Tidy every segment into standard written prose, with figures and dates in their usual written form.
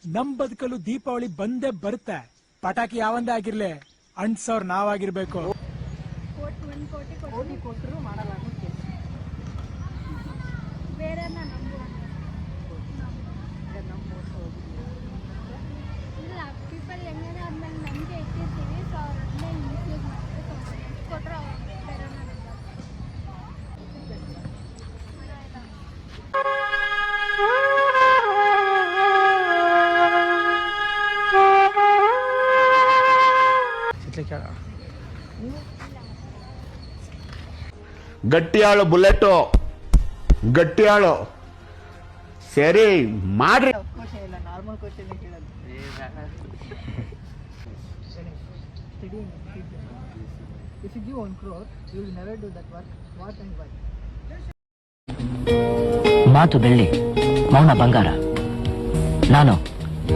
ನಮ್ ಬದುಕಲು ದೀಪಾವಳಿ ಬಂದೇ ಬರುತ್ತೆ. ಪಟಾಕಿ ಯಾವಂದೇ ಆಗಿರ್ಲಿ, ಅಂಟ್ಸೋರ್ ನಾವಾಗಿರ್ಬೇಕು. ಕೋಟಿ ಕೊಟ್ಟರು ಮಾಡಲ್ಲ ಬೇರೆ ಇಲ್ಲ. ಪೀಪಲ್ ಹೆಂಗಂದ್ರೆ ಅದ್ಮೇಲೆ ನಂಬಿಕೆ ಇಟ್ಟಿರ್ತೀವಿ. ಸೊ ಅವ್ರನ್ನೇ ಮಿಸ್ಯೂಸ್ ಮಾಡ್ತಾರೆ. ಕೊಟ್ಟರೆ ಅವ್ರು ಬೇರೆ ಗಟ್ಟಿಯಾಳು ಬುಲೆಟು, ಗಟ್ಟಿಯಾಳು. ಸರಿ ಮಾಡ್ರಿ. ನಾರ್ಮಲ್ ಕ್ವಶನ್ ಕೇಳೋದು. If you give 1 crore, you will never do that work. What and why? ಮಾತು ಬೆಳ್ಳಿ, ಮೌನ ಬಂಗಾರ. ನಾನು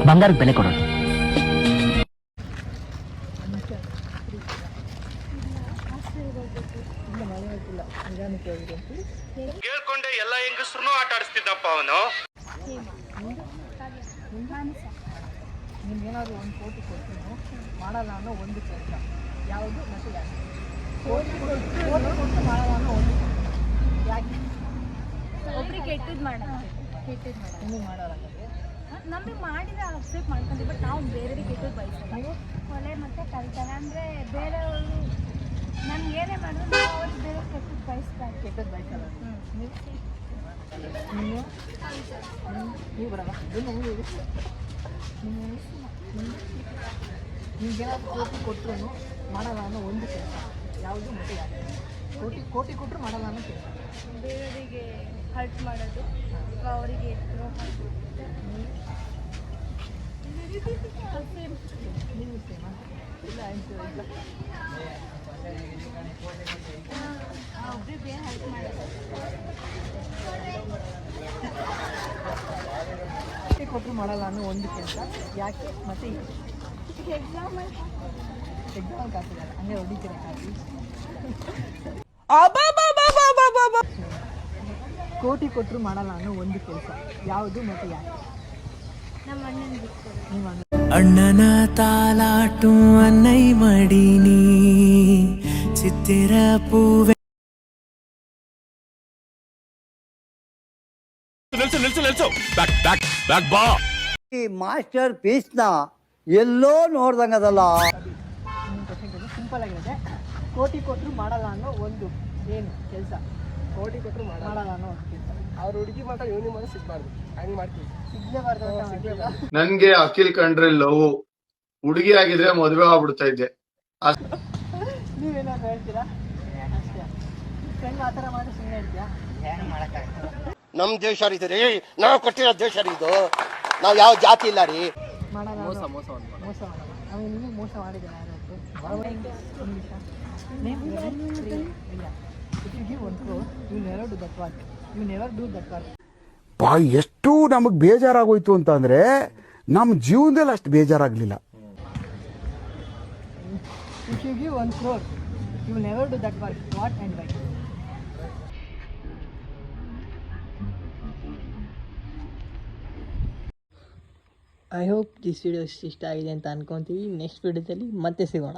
ಬಂಗಾರಕ್ಕೆ ಬೆಲೆ ಕೊಡೋದು. ಕೇಳ್ಕೊಂಡೆ ಎಲ್ಲ ಹೆಂಗಸ್ರು ಆಟ ಆಡಿಸ್ತಿದ್ದಪ್ಪ ಅವನು. ನಿಮ್ಗೇನಾದ್ರು 1 ಕೋಟಿ ಕೊಡ್ತೀನಿ ಮಾಡಲ್ಲ ಅನ್ನೋ ಒಂದು ಕೆಲಸ ಯಾವುದು ಮತ್ತು ಯಾಕೆ? ಕೋಟಿ ಕೊಟ್ಟು ಮಾಡಲ್ಲ ಅನ್ನೋ ಒಂದು ಯಾಕೆ? ಒಬ್ರಿಗೆ ಕೆಟ್ಟದ್ದು ಮಾಡೋದು ನಿಮಗೆ ಮಾಡೋಲ್ಲ. ನಮಗೆ ಮಾಡಿದ್ರೆ ಅಕ್ಸೆಪ್ಟ್ ಮಾಡ್ಕೊಂತೀವಿ. ಬಟ್ ನಾವು ಬೇರೆಯವ್ರಿಗೆ ಕೆಟ್ಟದ್ದು ಬಯಸಲ್ಲ. ಕೊಲೆ ಮತ್ತು ಕಳ್ತನ ಅಂದರೆ ಬೇರೆಯವರು ನಮ್ಗೆ ಏನೇ ಮಾಡಿದ್ರು ನಾವು ಅವ್ರಿಗೆ ಬೇರೆ ಕೆಟ್ಟದ್ದು ಬಯಸ್ತಾರೆ. ಕೆಟ್ಟದ್ದು ಬಯಸಲ್ಲ. ನೀವು ಬರಲ್ಲ. ನಿಮ್ಗೇನಾದ್ರು ಕೋಟಿ ಕೊಟ್ಟರು ಮಾಡಲ್ಲ ಅನ್ನೋ ಒಂದು ಕೆಲಸ ಯಾವುದು ಮತ್ತು ಯಾಕೆ? ಕೋಟಿ ಕೊಟ್ಟರು ಮಾಡಲ್ಲ ಅನ್ನೋ ಕೆಲಸ. ಬೇರೆಯವರಿಗೆ ಹರ್ಟ್ ಮಾಡೋದು ಅಥವಾ ಅವರಿಗೆ ದ್ರೋಹ. ನೀವು ಸೇಮ ಇಲ್ಲ ಒಬ್ರಿಗೆ ಹೆಲ್ಪ್ ಮಾಡೋದು. ಕೊಟ್ಟರು ಮಾಡಲ್ಲ ಅನ್ನೋ ಒಂದು ಕೆಲಸ ಯಾಕೆ ಮತ್ತು ಎಕ್ಸಾಮ್ ಕಾಸಿಲ್ಲ ಹಂಗೆ ಹೊಡಿತೀರ ಕಾಸಿ. ಕೋಟಿ ಕೊಟ್ಟರು ಮಾಡಲ್ಲ ಅನ್ನೋ ಒಂದು ಕೆಲಸ ಯಾವುದು ಮತ್ತು ಯಾಕೆ? ನಮ್ಮ ಅಣ್ಣನ ಬಿಡ್ತಾರೆ. ನಿಮ್ಮ ಅಣ್ಣನ ತಾಲಾಟು ಅನ್ನೈ ಮಾಡೀನಿ ಚಿತ್ತಿರ ಪೂವೆ. ನಿಲ್ಸು ಬ್ಯಾಕ್ ಬಾ. ಈ ಮಾಸ್ಟರ್ ಪೀಸ್ನ ಎಲ್ಲೋ ನೋಡ್ದಂಗದಲ್ಲ. ಸಿಂಪಲ್ ಆಗಿರುತ್ತೆ. ಕೋಟಿ ಕೊಟ್ಟರು ಮಾಡಲ್ಲ ಅನ್ನೋ ಒಂದು ಏನು ಕೆಲಸ? ಕೋಟಿ ಕೊಟ್ಟರು ಮಾಡಲ್ಲ ಅನ್ನೋ ಒಂದು ಕೆಲಸ. ಅವ್ರ ಹುಡುಗಿ ಮಾತ್ರ ಇವನಿ ಮಾತ್ರ ಸಿಗ್ಬಾರ್ದು. ಹಂಗೆ ಮಾಡ್ತೀವಿ. ಸಿಗ್ಲೇಬಾರ್ದು. ನನ್ಗೆ ಅಖಿಲ್ ಕಂಡ್ರೆ ಲವ್. ಹುಡುಗಿ ಆಗಿದ್ರೆ ಮದುವೆ ಆಗ್ಬಿಡ್ತಾ ಇದ್ದೆ. ನೀವೇನಾದ್ರು ಹೇಳ್ತೀರಾ? ಅಷ್ಟೇ. ಫ್ರೆಂಡ್ ಆ ಥರ ಮಾಡಿ ಸುಮ್ಮನೆ ಹೇಳ್ತೀಯಾ? ನಮ್ ದೇಶ ರೀ, ನಾವು ಕೊಟ್ಟಿರೋ ದೇಶ ರೀ ಇದು. ನಾವು ಯಾವ ಜಾತಿ ಇಲ್ಲ ರೀ. ಮಾಡಲ್ಲ. ಮೋಸ ಮಾಡಲ್ಲ. ಆಮೇಲೆ ನಿಮಗೆ ಮೋಸ ಮಾಡಿದ್ದೇನೆ ಯಾರಾದ್ರು? If you give 1 crore, you will never do that work. You never do that work. ಎಷ್ಟು ನಮಗೆ ಬೇಜಾರಾಗೋಯ್ತು ಅಂತಂದ್ರೆ ನಮ್ಮ ಜೀವನದಲ್ಲಿ ಅಷ್ಟು ಬೇಜಾರಾಗಲಿಲ್ಲ. If you give 1 crore, you will never do that work. What and why? I hope this video ಇಷ್ಟ ಆಗಿದೆ ಅಂತ ಅನ್ಕೊತೀವಿ. Next ವಿಡಿಯೋದಲ್ಲಿ ಮತ್ತೆ ಸಿಗೋಣ.